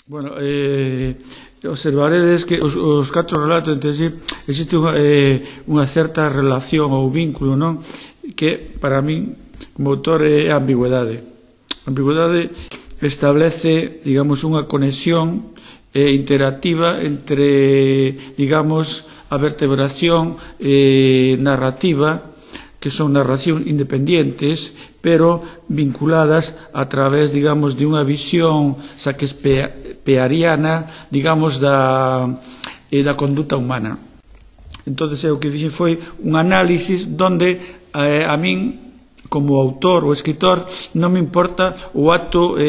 Bueno, observaredes que os catro relatos entre si existe unha certa relación ou vínculo, non? Que para min como autor é a ambigüedade. A ambigüedade establece, digamos, unha conexión interactiva entre, digamos, a vertebración narrativa, que son narración independientes, pero vinculadas a través, digamos, de unha visión shakespeariana, digamos, da conduta humana. Entonces, o que dixen foi un análisis donde a min, como autor ou escritor, non me importa o acto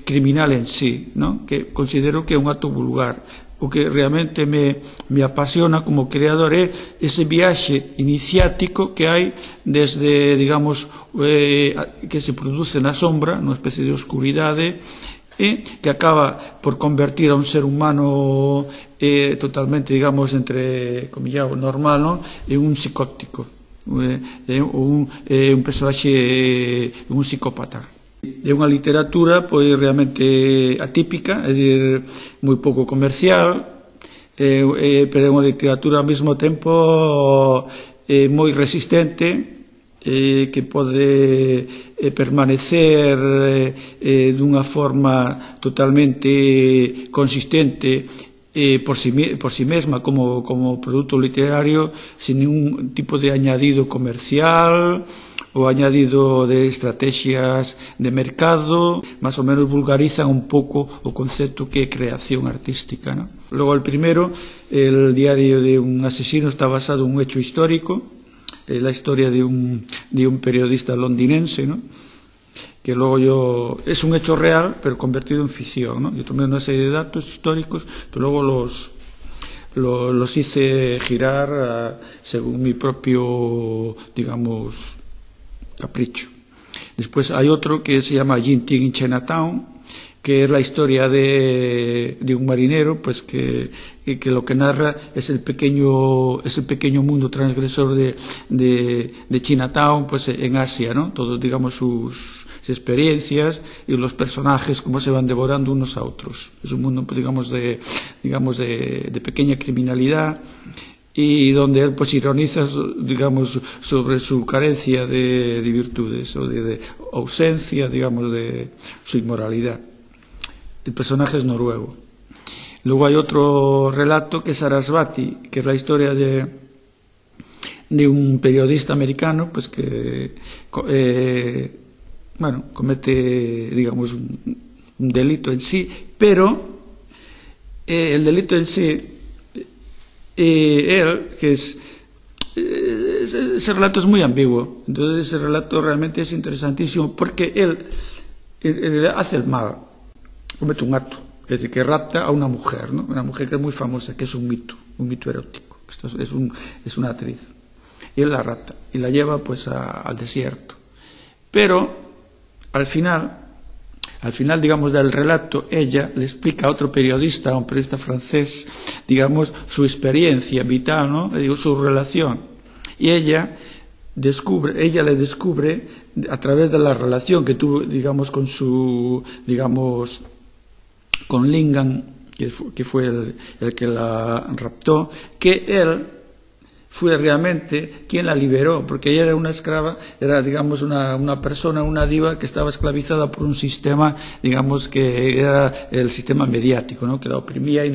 criminal en sí, non? Que considero que é un acto vulgar. O que realmente me apasiona como creador é ese viaxe iniciático que hai desde, digamos, que se produce na sombra, nunha especie de oscuridade, e que acaba por convertir a un ser humano totalmente, digamos, entre comillado, normal, non? En un psicótico, un personaxe, un psicópata. É unha literatura pois realmente atípica, é dicir, moi pouco comercial, pero é unha literatura ao mesmo tempo moi resistente, que pode permanecer dunha forma totalmente consistente por si mesma como produto literario, sin ningún tipo de añadido comercial o añadido de estrategias de mercado. Más o menos vulgarizan un pouco o concepto que é creación artística, ¿no? Luego el primero, el diario de un asesino, está basado en un hecho histórico, la historia de un periodista londinense, ¿no? Que luego es un hecho real pero convertido en ficción, ¿no? Yo tomé una serie de datos históricos, pero luego los hice girar según mi propio, digamos, capricho. Después hay otro que se llama Ginting in Chinatown, que es la historia de un marinero, pues que lo que narra es el pequeño mundo transgresor de Chinatown, pues en Asia, ¿no? Todo, digamos, sus experiencias y los personajes cómo se van devorando unos a otros. Es un mundo, digamos, de pequeña criminalidad, y donde él pues ironiza, digamos, sobre su carencia de virtudes o de ausencia, digamos, de su inmoralidad. El personaje es noruego. Luego hay otro relato que es Sarasvati, que es la historia de un periodista americano, pues que comete, digamos, un delito en sí, pero el delito en sí, él, que ese relato es muy ambiguo. Entonces ese relato realmente es interesantísimo porque él hace el mal, comete un acto, es decir, que rapta a una mujer, ¿no? Una mujer que es muy famosa, que es un mito erótico, es una actriz, y él la rapta y la lleva pues al desierto, pero al final, digamos, del relato, ella le explica a otro periodista, a un periodista francés, digamos, su experiencia vital, ¿no? Digo, su relación. Y ella le descubre a través de la relación que tuvo, digamos, con Lingan, que fue el que la raptó, que él fue realmente quien la liberó, porque ella era una esclava, era, digamos, una persona, una diva que estaba esclavizada por un sistema, digamos, que era el sistema mediático, ¿no? Que la oprimía y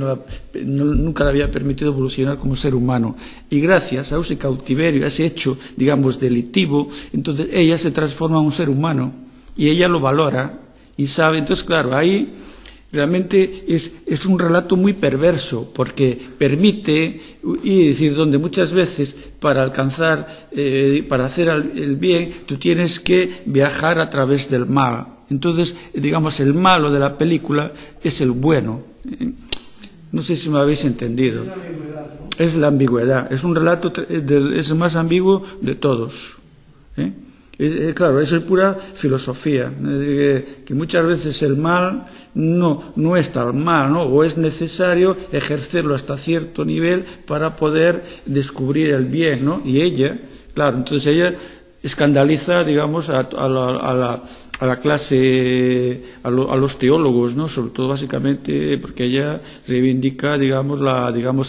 nunca le había permitido evolucionar como ser humano. Y gracias a ese cautiverio, a ese hecho, digamos, delictivo, entonces ella se transforma en un ser humano y ella lo valora y sabe. Entonces, claro, ahí realmente es un relato muy perverso, porque permite, y decir, donde muchas veces para alcanzar, para hacer el bien, tú tienes que viajar a través del mal. Entonces, digamos, el malo de la película es el bueno. No sé si me habéis entendido. Es la ambigüedad, ¿no? Es la ambigüedad. Es un relato, es el más ambiguo de todos, claro, eso es pura filosofía. Es decir, que muchas veces el mal no es tan mal, ¿no? O es necesario ejercerlo hasta cierto nivel para poder descubrir el bien, ¿no? Y ella, claro, entonces ella escandaliza, digamos, a a la clase, a los teólogos, ¿no? Sobre todo básicamente porque ella reivindica, digamos,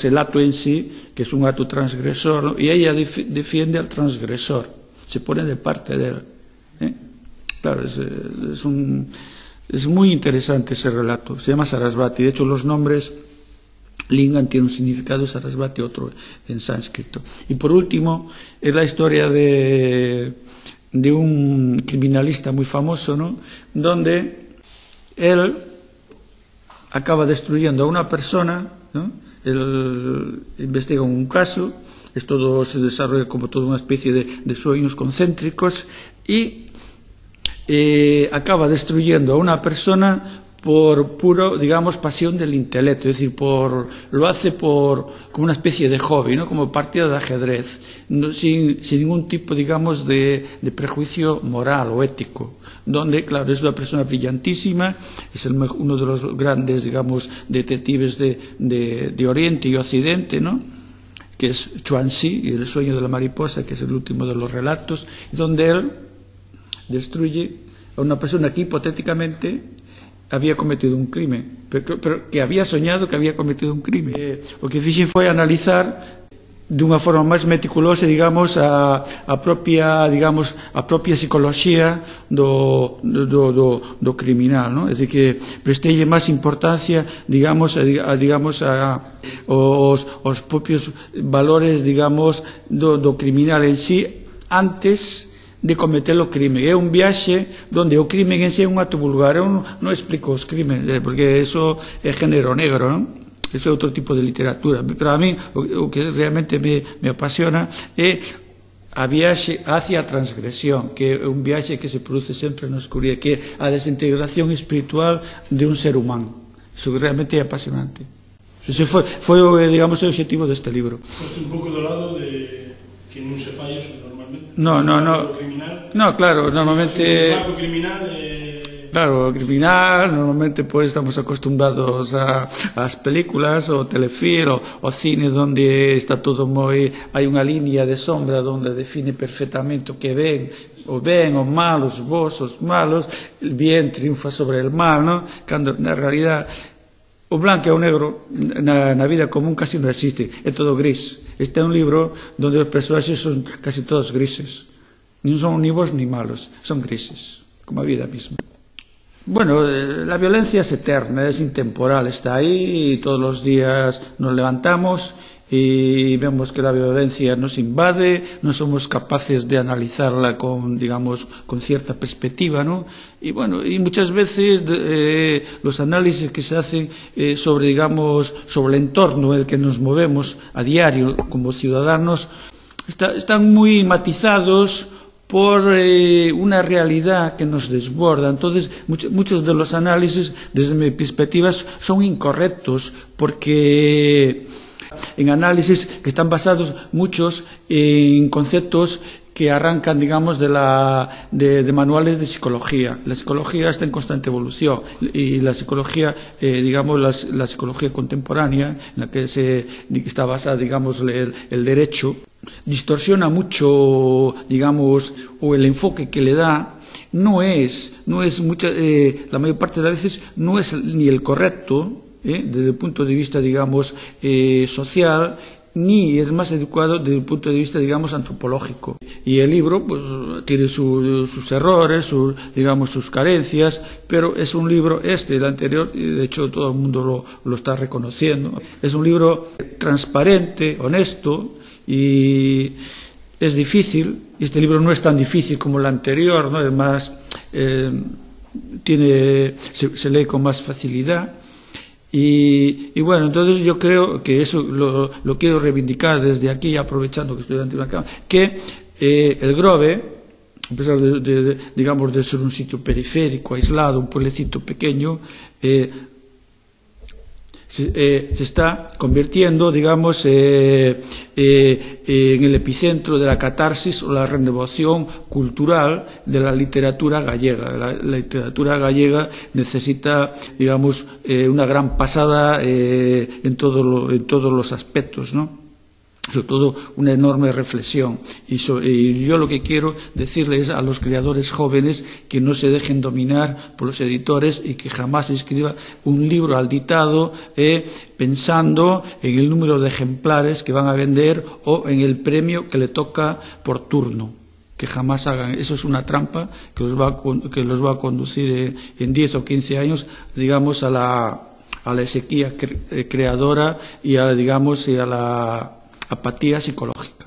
el acto en sí, que es un acto transgresor, ¿no? Y ella defiende al transgresor, se pone de parte de él, ¿eh? Claro, es muy interesante ese relato. Se llama Sarasvati. De hecho, los nombres Lingam tiene un significado, Sarasvati otro en sánscrito. Y por último, es la historia de un criminalista muy famoso, ¿no? Donde él acaba destruyendo a una persona, ¿no? Él investiga un caso, se desarrolla como toda una especie de sueños concéntricos y acaba destruyendo a una persona por puro, digamos, pasión del intelecto, es decir, lo hace como una especie de hobby, ¿no? Como partida de ajedrez, sin ningún tipo, digamos, de prejuicio moral o ético, donde, claro, es una persona brillantísima, es uno de los grandes, digamos, detectives de Oriente y Occidente, ¿no? Que es Chuang-Tzu y el sueño de la mariposa, que es el último de los relatos, donde él destruye a una persona que hipotéticamente había cometido un crimen, pero que había soñado que había cometido un crimen. O que fixen foi analizar de unha forma máis meticulosa, digamos, a propia psicoloxía do criminal, ¿no? É dicir, que prestelle máis importancia, digamos, aos propios valores, digamos, do criminal en sí antes de cometer o crime. É un viaxe onde o crimen en sí é un acto vulgar. Eu non explico os crimes, porque eso é género negro, non? Eso é outro tipo de literatura. Pero a mí o que realmente me apasiona é a viaxe hacia a transgresión, que é un viaxe que se produce sempre na oscuridade, que é a desintegración espiritual de un ser humano. Eso realmente é apasionante. Ese foi digamos, o objetivo deste libro. Poste un pouco do lado de que non se fai eso normalmente. No, claro, normalmente... Claro, o criminal, normalmente pues estamos acostumbrados ás películas, o telefilm, o cine, donde está todo moi... Hai unha línea de sombra onde define perfectamente o que ven, o mal, os bons, os malos, el bien triunfa sobre el mal, ¿no? Cando, na realidad, o blanco e o negro na vida común casi non existe, é todo gris. Este é un libro onde os personaxes son casi todos grises. Non son ni bons ni malos, son grises, como a vida misma. Bueno, la violencia es eterna, es intemporal, está ahí y todos los días nos levantamos y vemos que la violencia nos invade, no somos capaces de analizarla con cierta perspectiva, ¿no? Y bueno, y muchas veces los análisis que se hacen sobre el entorno en el que nos movemos a diario como ciudadanos están muy matizados por una realidad que nos desborda. Entonces, muchos de los análisis, desde mi perspectiva, son incorrectos, porque en análisis que están basados muchos en conceptos que arrancan, digamos, de manuales de psicología. La psicología está en constante evolución y la psicología, la psicología contemporánea, en la que está basada, digamos, el derecho, distorsiona mucho, digamos, o el enfoque que le da no es la mayor parte de las veces no es ni el correcto, desde el punto de vista, digamos, social, ni es más adecuado desde el punto de vista, digamos, antropológico. Y el libro, pues, tiene sus errores, sus carencias, pero es un libro, el anterior, y de hecho todo el mundo lo está reconociendo. Es un libro transparente, honesto, y es difícil. Este libro no es tan difícil como el anterior, ¿no? Además, se lee con más facilidad. Y bueno, entonces yo creo que eso lo quiero reivindicar desde aquí, aprovechando que estoy delante de una cámara, que el Grove, a pesar de ser un sitio periférico, aislado, un pueblecito pequeño, se está convirtiendo, digamos, en el epicentro de la catarsis o la renovación cultural de la literatura gallega. La literatura gallega necesita, digamos, una gran pasada en todos los aspectos, ¿no? sobre todo una enorme reflexión. Y yo lo que quiero decirles a los creadores jóvenes que no se dejen dominar por los editores y que jamás escriba un libro al dictado pensando en el número de ejemplares que van a vender o en el premio que le toca por turno. Que jamás hagan. Eso es una trampa que los va a conducir en 10 o 15 años, digamos, a la sequía creadora y a la apatía psicológica.